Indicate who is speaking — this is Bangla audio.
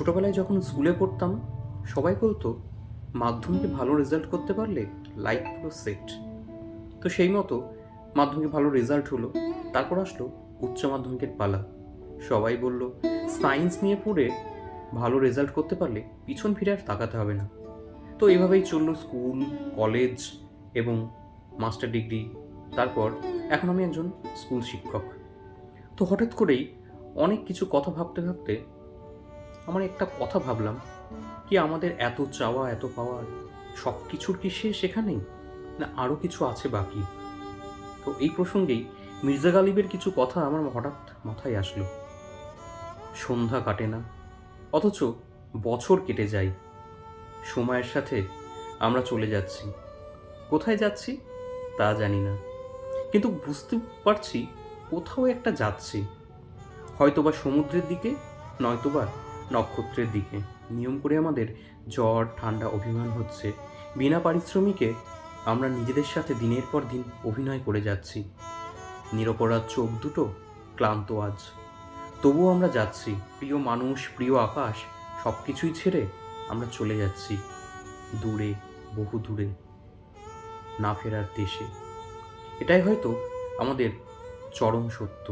Speaker 1: ছোটবেলায় যখন স্কুলে পড়তাম সবাই বলতো মাধ্যমিকে ভালো রেজাল্ট করতে পারলে লাইফ পুরো সেট। তো সেই মতো মাধ্যমিকে ভালো রেজাল্ট হলো। তারপর আসলো উচ্চ মাধ্যমিকের পালা। সবাই বলল সায়েন্স নিয়ে পড়ে ভালো রেজাল্ট করতে পারলে পিছন ফিরে আর তাকাতে হবে না। তো এইভাবেই চললো স্কুল, কলেজ এবং মাস্টার ডিগ্রি। তারপর এখন আমি একজন স্কুল শিক্ষক। তো হঠাৎ করেই অনেক কিছু কথা ভাবতে ভাবতে আমার একটা কথা ভাবলাম, কি আমাদের এত চাওয়া এত পাওয়ার সব কিছুর কি শেষ এখানেই, না আরও কিছু আছে বাকি? তো এই প্রসঙ্গেই মির্জা গালিবের কিছু কথা আমার হঠাৎ মাথায় আসলো। সন্ধ্যা কাটে না, অথচ বছর কেটে যায়। সময়ের সাথে আমরা চলে যাচ্ছি। কোথায় যাচ্ছি তা জানি না, কিন্তু বুঝতে পারছি কোথাও একটা যাচ্ছি। হয়তোবা সমুদ্রের দিকে, নয়তোবা নক্ষত্রের দিকে। নিয়ম করে আমাদের জ্বর ঠান্ডা অভিমান হচ্ছে। বিনা পারিশ্রমিকে আমরা নিজেদের সাথে দিনের পর দিন অভিনয় করে যাচ্ছি। নিরপরাধ চোখ দুটো ক্লান্ত আজ, তবুও আমরা যাচ্ছি। প্রিয় মানুষ, প্রিয় আকাশ, সব কিছুই ছেড়ে আমরা চলে যাচ্ছি দূরে, বহু দূরে, না ফেরার দেশে। এটাই হয়তো আমাদের চরম সত্য।